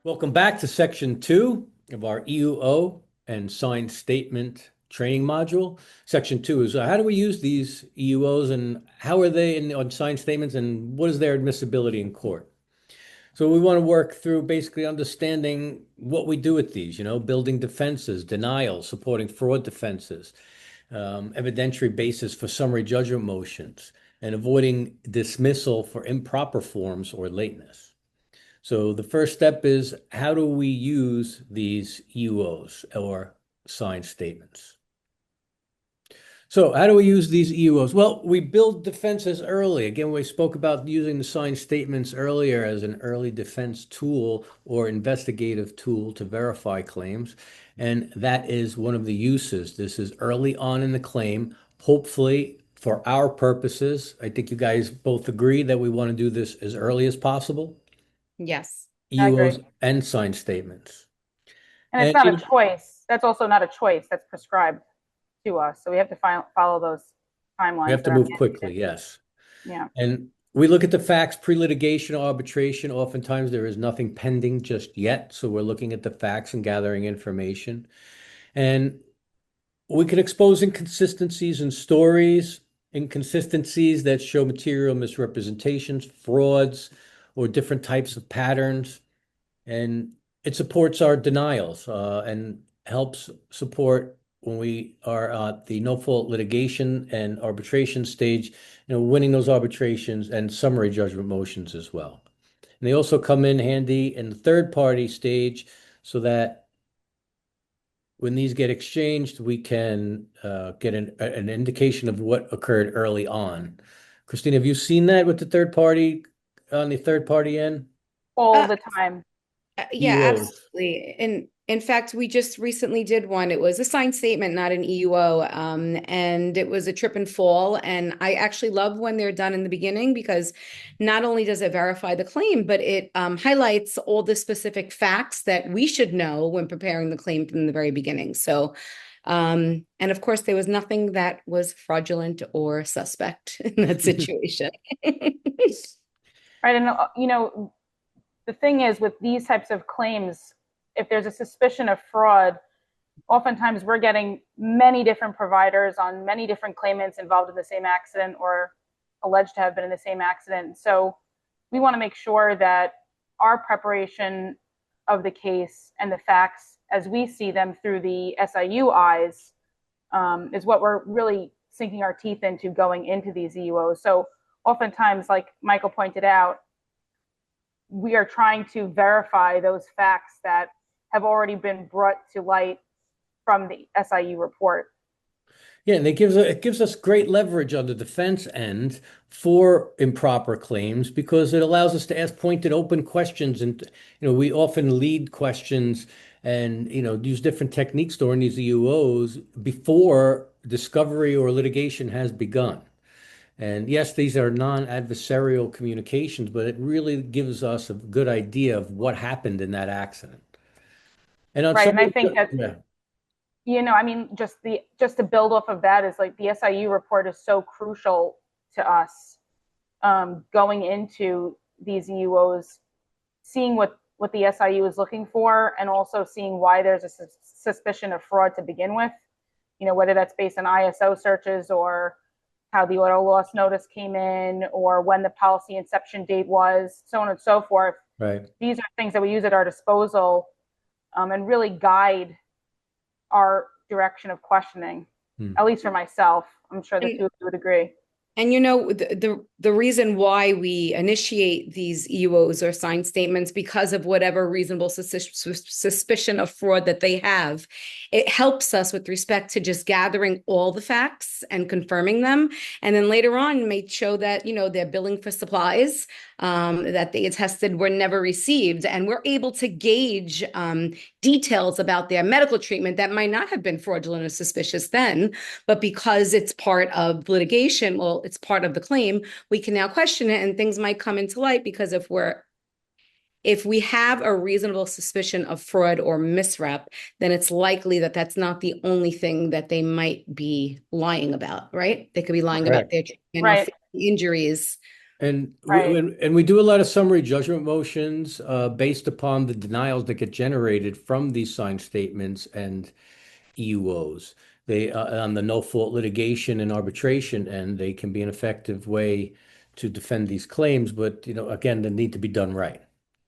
Welcome back to section 2 of our EUO and signed statement training module. Section 2 is how do we use these EUOs and how are they on signed statements and what is their admissibility in court? So we want to work through basically understanding what we do with these, building defenses, denials, supporting fraud defenses, evidentiary basis for summary judgment motions, and avoiding dismissal for improper forms or lateness. So the first step is how do we use these EUOs or signed statements? So how do we use these EUOs? Well, we build defenses early. Again, we spoke about using the signed statements earlier as an early defense tool or investigative tool to verify claims. And that is one of the uses. This is early on in the claim, hopefully for our purposes. I think you guys both agree that we want to do this as early as possible. Yes. I agree. EUOs and signed statements. And it's not a choice. That's also not a choice. That's prescribed to us. So we have to follow those timelines. We have to move quickly, yes. Yeah. And we look at the facts, pre-litigation arbitration. Oftentimes there is nothing pending just yet. So we're looking at the facts and gathering information. And we can expose inconsistencies in stories, inconsistencies that show material misrepresentations, frauds, or different types of patterns. And it supports our denials and helps support when we are at the no-fault litigation and arbitration stage, winning those arbitrations and summary judgment motions as well. And they also come in handy in the third-party stage so that when these get exchanged, we can get an indication of what occurred early on. Christine, have you seen that with the third party on the third party end? All the time. Yeah, EUOs. absolutely. And in fact, we just recently did one. It was a signed statement, not an EUO, and it was a trip and fall. And I actually love when they're done in the beginning because not only does it verify the claim, but it highlights all the specific facts that we should know when preparing the claim from the very beginning. So, and of course, there was nothing that was fraudulent or suspect in that situation. Right. And, the thing is with these types of claims, if there's a suspicion of fraud, oftentimes we're getting many different providers on many different claimants involved in the same accident or alleged to have been in the same accident. So we want to make sure that our preparation of the case and the facts as we see them through the SIU eyes is what we're really sinking our teeth into going into these EUOs. So oftentimes, like Michael pointed out, we are trying to verify those facts that have already been brought to light from the SIU report. Yeah, and it gives us great leverage on the defense end for improper claims because it allows us to ask pointed open questions. And we often lead questions and use different techniques during these EUOs before discovery or litigation has begun. And yes, these are non-adversarial communications, but it really gives us a good idea of what happened in that accident. And on right, some and I think that yeah. just to build off of that is like the SIU report is so crucial to us going into these EUOs, seeing what the SIU is looking for, and also seeing why there's a suspicion of fraud to begin with. Whether that's based on ISO searches or how the auto loss notice came in or when the policy inception date was, so on and so forth. Right. These are things that we use at our disposal and really guide our direction of questioning, at least for myself. I'm sure the two of you would agree. And the reason why we initiate these EUOs or signed statements because of whatever reasonable suspicion of fraud that they have, it helps us with respect to just gathering all the facts and confirming them. And then later on may show that, they're billing for supplies that they attested were never received. And we're able to gauge details about their medical treatment that might not have been fraudulent or suspicious then, but because it's part of litigation, well, it's part of the claim, we can now question it and things might come into light because if we have a reasonable suspicion of fraud or misrep, then it's likely that that's not the only thing that they might be lying about, right? They could be lying about their treatment or injuries. And Right. we do a lot of summary judgment motions based upon the denials that get generated from these signed statements and EUOs. They on the no fault litigation and arbitration, and they can be an effective way to defend these claims. But again, they need to be done right.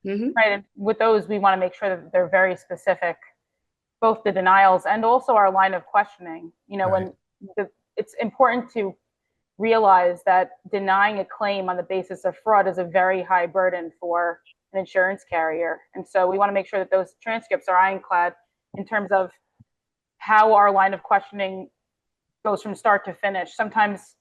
Hmm. Right. And with those, we want to make sure that they're very specific, both the denials and also our line of questioning. Right. It's important to realize that denying a claim on the basis of fraud is a very high burden for an insurance carrier. And so we want to make sure that those transcripts are ironclad in terms of how our line of questioning goes from start to finish. Sometimes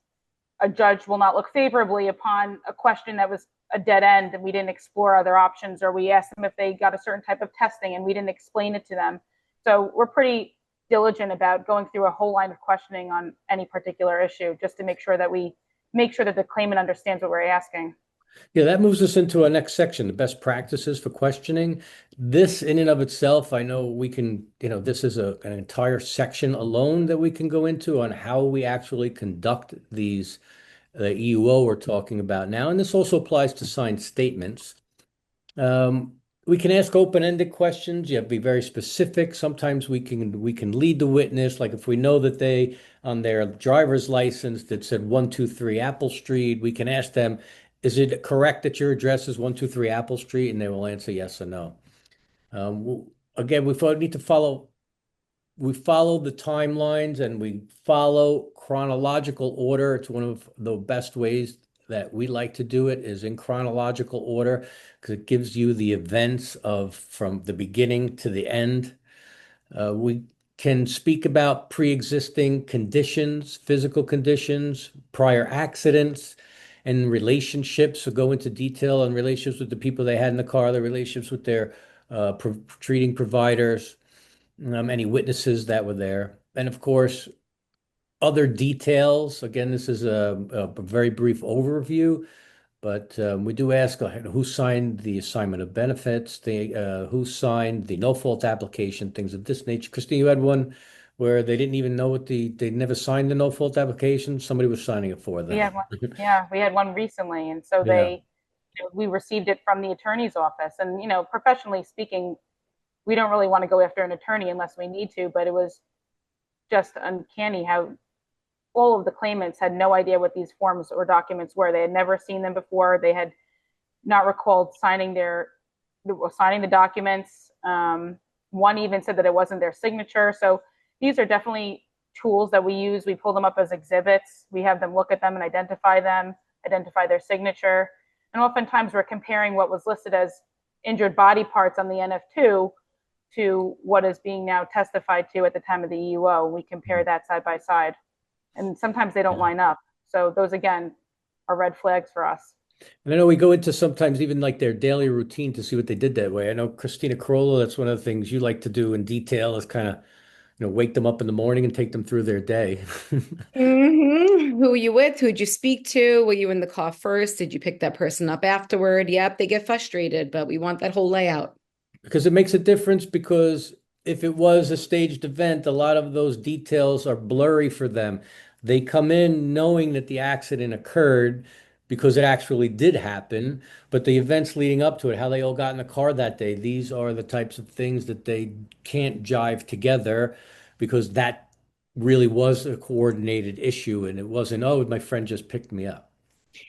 a judge will not look favorably upon a question that was a dead end and we didn't explore other options, or we asked them if they got a certain type of testing and we didn't explain it to them. So we're pretty diligent about going through a whole line of questioning on any particular issue, just to make sure that the claimant understands what we're asking. Yeah, that moves us into our next section, the best practices for questioning. This, in and of itself, I know we can, this is an entire section alone that we can go into on how we actually conduct these, the EUO we're talking about now. And this also applies to signed statements. Um, we can ask open-ended questions. You have to be very specific. Sometimes we can lead the witness, like if we know that they on their driver's license that said 123 Apple Street, we can ask them, is it correct that your address is 123 Apple Street? And they will answer yes or no. Again, need to follow we follow the timelines and we follow chronological order. It's one of the best ways that we like to do it is in chronological order because it gives you the events of from the beginning to the end. We can speak about pre-existing conditions, physical conditions, prior accidents, and relationships. So go into detail on relationships with the people they had in the car, the relationships with their treating providers, any witnesses that were there, and of course, other details. Again, this is a very brief overview, but we do ask who signed the assignment of benefits, who signed the no fault application, things of this nature. Christine, you had one where they didn't even know they never signed the no fault application. Somebody was signing it for We them. had one, yeah, we had one recently, and so Yeah, we received it from the attorney's office, and professionally speaking, we don't really want to go after an attorney unless we need to, but it was just uncanny how all of the claimants had no idea what these forms or documents were. They had never seen them before. They had not recalled signing the documents. One even said that it wasn't their signature. So these are definitely tools that we use. We pull them up as exhibits. We have them look at them and identify their signature. And oftentimes we're comparing what was listed as injured body parts on the NF2 to what is being now testified to at the time of the EUO. We compare that side by side. And sometimes they don't yeah. line up. So those, again, are red flags for us. And I know we go into sometimes even like their daily routine to see what they did that way. I know Christina Corolla, that's one of the things you like to do in detail is kind of, wake them up in the morning and take them through their day. Who were you with? Who did you speak to? Were you in the car first? Did you pick that person up afterward? Yep, they get frustrated, but we want that whole layout. Because it makes a difference because if it was a staged event, a lot of those details are blurry for them. They come in knowing that the accident occurred because it actually did happen, but the events leading up to it, how they all got in the car that day, these are the types of things that they can't jive together because that really was a coordinated issue and it wasn't, oh, my friend just picked me up.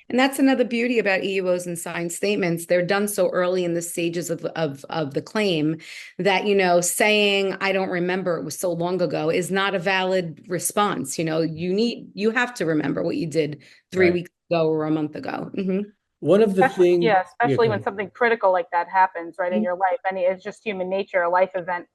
And that's another beauty about EUOs and signed statements. They're done so early in the stages of the claim that, saying, I don't remember, it was so long ago, is not a valid response. You have to remember what you did 3 weeks ago or a month ago. One of the Especially, things, yeah, yeah, especially go when ahead. something critical like that happens, right, in your life. And it's just human nature, a life event,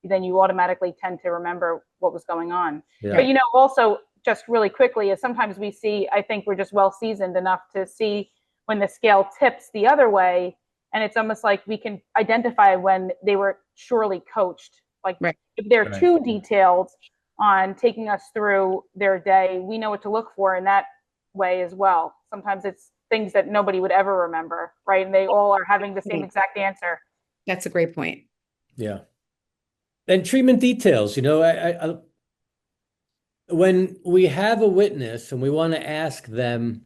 then you automatically tend to remember what was going on. Yeah. But, also just really quickly is sometimes we see, I think we're just well seasoned enough to see when the scale tips the other way. And it's almost like we can identify when they were surely coached. Like Right. if they're Right. too detailed on taking us through their day, we know what to look for in that way as well. Sometimes it's things that nobody would ever remember, right? And they all are having the same exact answer. That's a great point. Yeah. And treatment details, when we have a witness and we want to ask them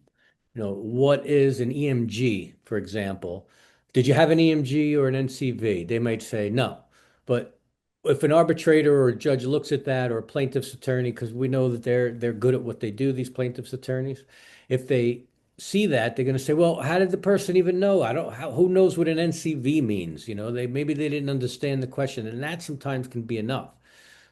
What is an EMG, for example? Did you have an EMG or an NCV? They might say no. But if an arbitrator or a judge looks at that, or a plaintiff's attorney, because we know that they're good at what they do, these plaintiff's attorneys, if they see that, they're going to say, well, how did the person even know? I don't, who knows what an NCV means? Maybe they didn't understand the question, and that sometimes can be enough.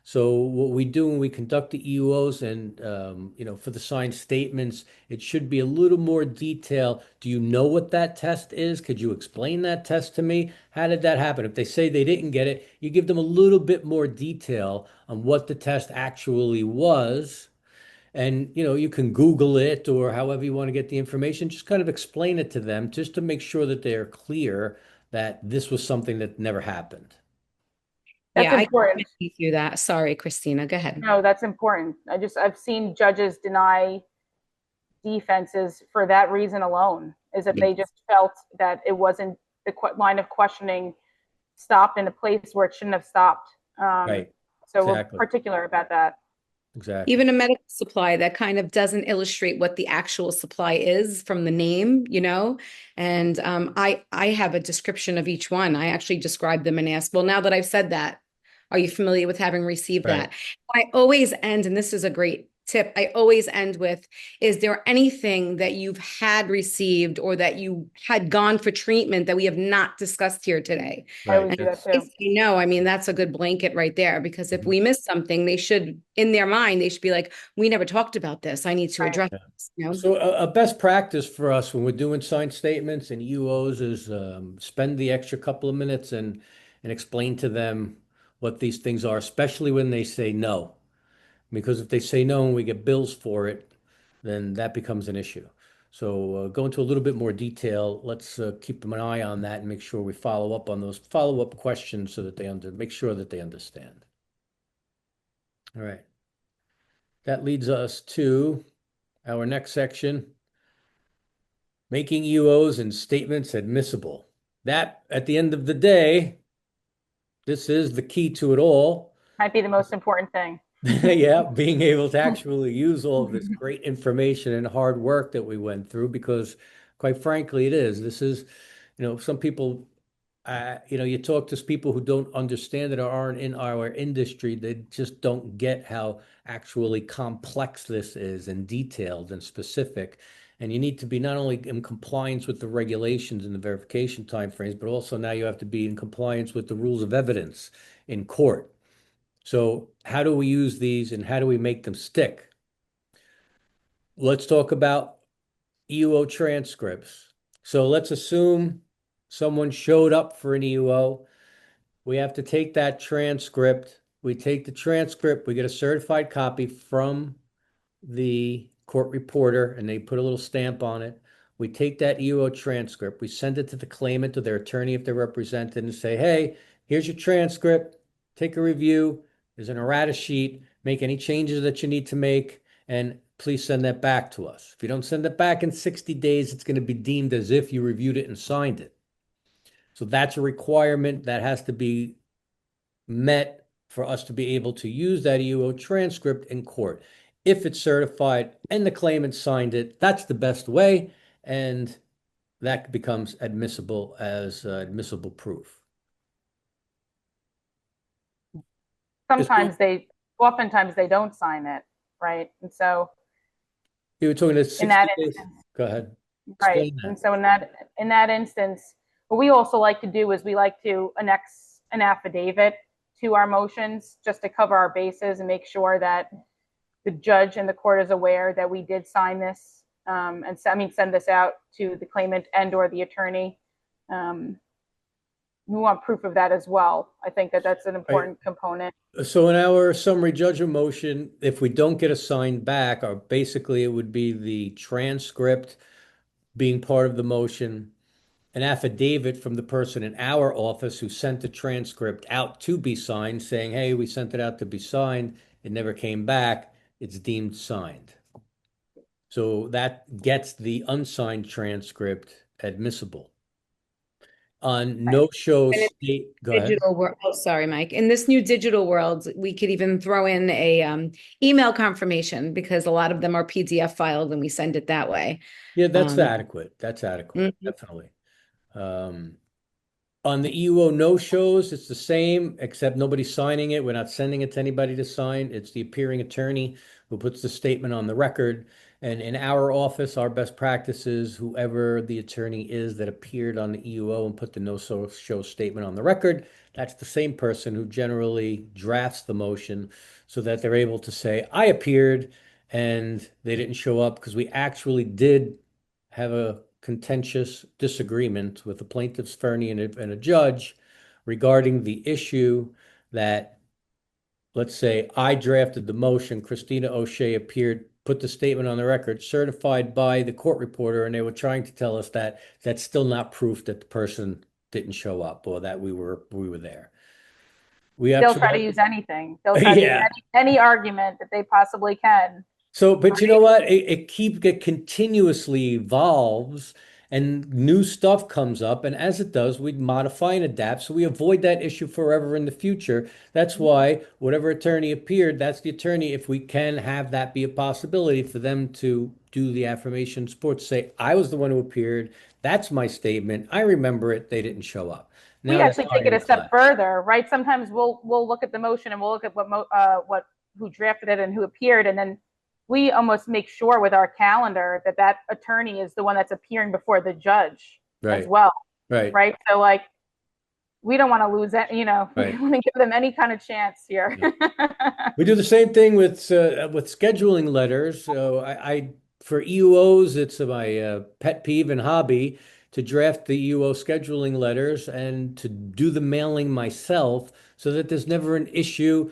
So what we do when we conduct the EUOs and for the signed statements, it should be a little more detail. Do you know what that test is? Could you explain that test to me? How did that happen? If they say they didn't get it, you give them a little bit more detail on what the test actually was. And you can Google it or however you want to get the information. Just kind of explain it to them just to make sure that they're clear that this was something that never happened. That's Yeah, I can important. see through that. Sorry, Christina, go ahead. No, that's important. I've seen judges deny defenses for that reason alone, is that they just felt that it wasn't the line of questioning stopped in a place where it shouldn't have stopped. Right. So we're Exactly. particular about that. Exactly. Even a medical supply that kind of doesn't illustrate what the actual supply is from the name, And I have a description of each one. I actually describe them and ask, well, now that I've said that, are you familiar with having received Right. that? I always end, and this is a great tip, I always end with, is there anything that you've had received or that you had gone for treatment that we have not discussed here today? I always Right. do that They too. say no, I mean, that's a good blanket right there, because if Mhm. we miss something, they should, in their mind, they should be like, we never talked about this. I need to Right. address Yeah. this. So a best practice for us when we're doing signed statements and UOs is spend the extra couple of minutes and explain to them what these things are, especially when they say no. Because if they say no and we get bills for it, then that becomes an issue. So go into a little bit more detail. Let's keep an eye on that and make sure we follow up on those follow-up questions so that make sure that they understand. All right. That leads us to our next section, making EUOs and statements admissible. That, at the end of the day, this is the key to it all. Might be the most important thing. Yeah, being able to actually use all of this great information and hard work that we went through, because quite frankly, it is. This is, some people, you talk to people who don't understand it or aren't in our industry, they just don't get how actually complex this is and detailed and specific. And you need to be not only in compliance with the regulations and the verification timeframes, but also now you have to be in compliance with the rules of evidence in court. So how do we use these and how do we make them stick? Let's talk about EUO transcripts. So let's assume someone showed up for an EUO. We have to take that transcript. We take the transcript, we get a certified copy from the court reporter, and they put a little stamp on it. We take that EUO transcript, we send it to the claimant or their attorney if they're represented, and say, hey, here's your transcript, take a review. There's an errata sheet, make any changes that you need to make, and please send that back to us. If you don't send it back in 60 days, it's going to be deemed as if you reviewed it and signed it. So that's a requirement that has to be met for us to be able to use that EUO transcript in court. If it's certified and the claimant signed it, that's the best way, and that becomes admissible as admissible proof. Oftentimes they don't sign it, right? And so You were talking to in 60 that days. instance, Go ahead. right. Explain And that. so in that instance, what we also like to do is we like to annex an affidavit to our motions just to cover our bases and make sure that the judge and the court is aware that we did sign this, and send this out to the claimant and or the attorney. We want proof of that as well. I think that that's an Right. important component. So in our summary judgment motion, if we don't get a sign back, or basically it would be the transcript being part of the motion, an affidavit from the person in our office who sent the transcript out to be signed, saying, hey, we sent it out to be signed. It never came back. It's deemed signed. So that gets the unsigned transcript admissible. on no-show And state, go ahead. digital world. Oh, sorry, Mike. In this new digital world, we could even throw in a email confirmation because a lot of them are PDF filed and we send it that way. Yeah, that's Um, adequate. That's adequate. mhm. Definitely. Um, On the EUO no-shows, it's the same, except nobody's signing it. We're not sending it to anybody to sign. It's the appearing attorney who puts the statement on the record. And in our office, our best practice is whoever the attorney is that appeared on the EUO and put the no-show statement on the record, that's the same person who generally drafts the motion so that they're able to say, I appeared and they didn't show up because we actually did have a contentious disagreement with the plaintiff's attorney and a judge regarding the issue that, let's say, I drafted the motion, Christina O'Shea appeared, put the statement on the record, certified by the court reporter, and they were trying to tell us that that's still not proof that the person didn't show up or that we were there. We They'll try to actually, use anything. They'll try to use yeah. any argument that they possibly can. So, but you know Right? what? It continuously evolves and new stuff comes up. And as it does, we modify and adapt. So we avoid that issue forever in the future. That's why whatever attorney appeared, that's the attorney. If we can have that be a possibility for them to do the affirmation support, say, I was the one who appeared. That's my statement. I remember it. They didn't show up. We Now that's actually take it a step ironclad. further, right? Sometimes we'll look at the motion and we'll look at what who drafted it and who appeared, and then we almost make sure with our calendar that that attorney is the one that's appearing before the judge as Right, well, right. right? So like we don't want to lose it, we Right. want to give them any kind of chance here. Yeah. We do the same thing with scheduling letters. So I for EUOs, it's my pet peeve and hobby to draft the EUO scheduling letters and to do the mailing myself so that there's never an issue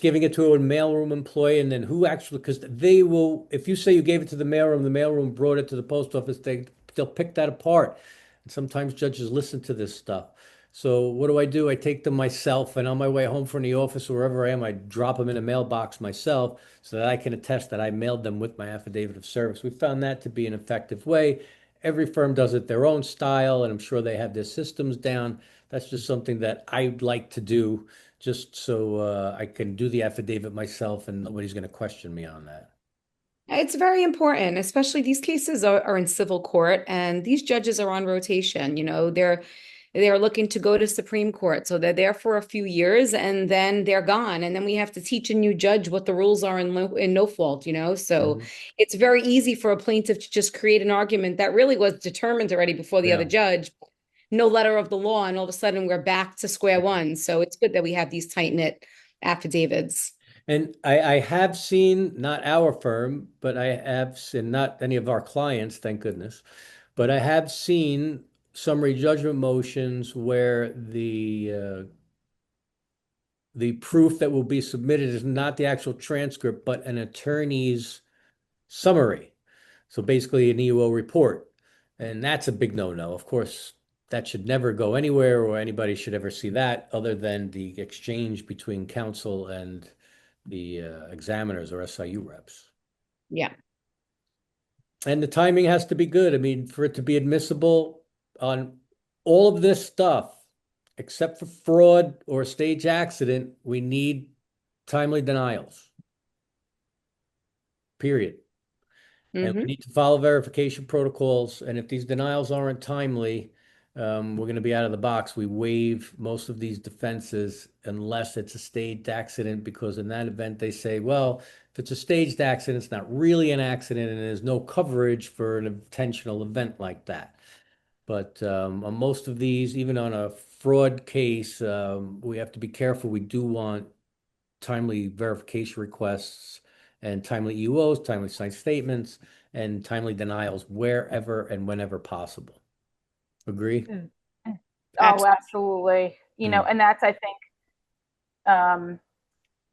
giving it to a mailroom employee and then who actually, because they will, if you say you gave it to the mailroom brought it to the post office, they'll pick that apart. And sometimes judges listen to this stuff. So what do? I take them myself, and on my way home from the office or wherever I am, I drop them in a mailbox myself so that I can attest that I mailed them with my affidavit of service. We found that to be an effective way. Every firm does it their own style, and I'm sure they have their systems down. That's just something that I'd like to do just so I can do the affidavit myself and nobody's going to question me on that. It's very important, especially these cases are in civil court and these judges are on rotation. They're looking to go to Supreme Court. So they're there for a few years and then they're gone. And then we have to teach a new judge what the rules are in no fault. So Mhm. it's very easy for a plaintiff to just create an argument that really was determined already before the Yeah. other judge. No letter of the law, and all of a sudden we're back to square one. So it's good that we have these tight-knit affidavits. And I have seen, not our firm, but I have seen, not any of our clients, thank goodness, but I have seen summary judgment motions where the proof that will be submitted is not the actual transcript, but an attorney's summary. So basically an EUO report. And that's a big no-no. Of course, that should never go anywhere or anybody should ever see that other than the exchange between counsel and the examiners or SIU reps. Yeah. And the timing has to be good. I mean, for it to be admissible on all of this stuff, except for fraud or stage accident, we need timely denials. Period. And we Hmm. need to follow verification protocols. And if these denials aren't timely, we're going to be out of the box. We waive most of these defenses unless it's a staged accident, because in that event, they say, well, if it's a staged accident, it's not really an accident and there's no coverage for an intentional event like that. But on most of these, even on a fraud case, we have to be careful. We do want timely verification requests and timely EUOs, timely signed statements, and timely denials wherever and whenever possible. Agree? Mm. Oh, Absolutely. absolutely. Mm. And that's, I think, um,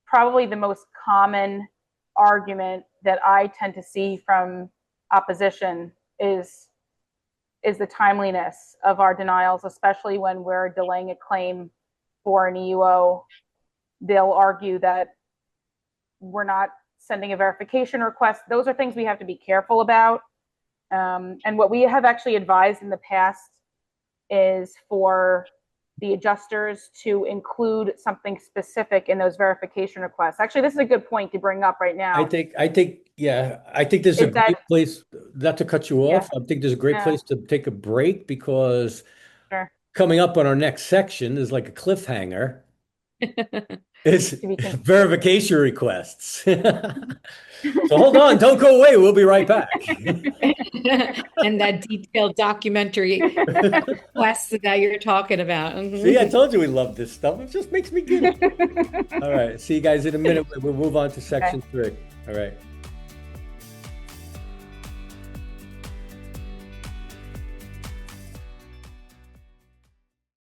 probably the most common argument that I tend to see from opposition is the timeliness of our denials, especially when we're delaying a claim for an EUO. They'll argue that we're not sending a verification request. Those are things we have to be careful about. And what we have actually advised in the past is for the adjusters to include something specific in those verification requests. Actually, this is a good point to bring up right now. I think, yeah, I think this is a Is that- great place, not to cut you Yeah. off. I think this is a great Yeah. place to take a break because Sure. coming up on our next section is like a cliffhanger. It's To be continued. verification requests. So hold on, don't go away. We'll be right back. And that detailed documentary quest that you're talking about. Mhm. See, I told you we love this stuff. It just makes me giddy. All right. See you guys in a minute. We'll move on to section 3. All right.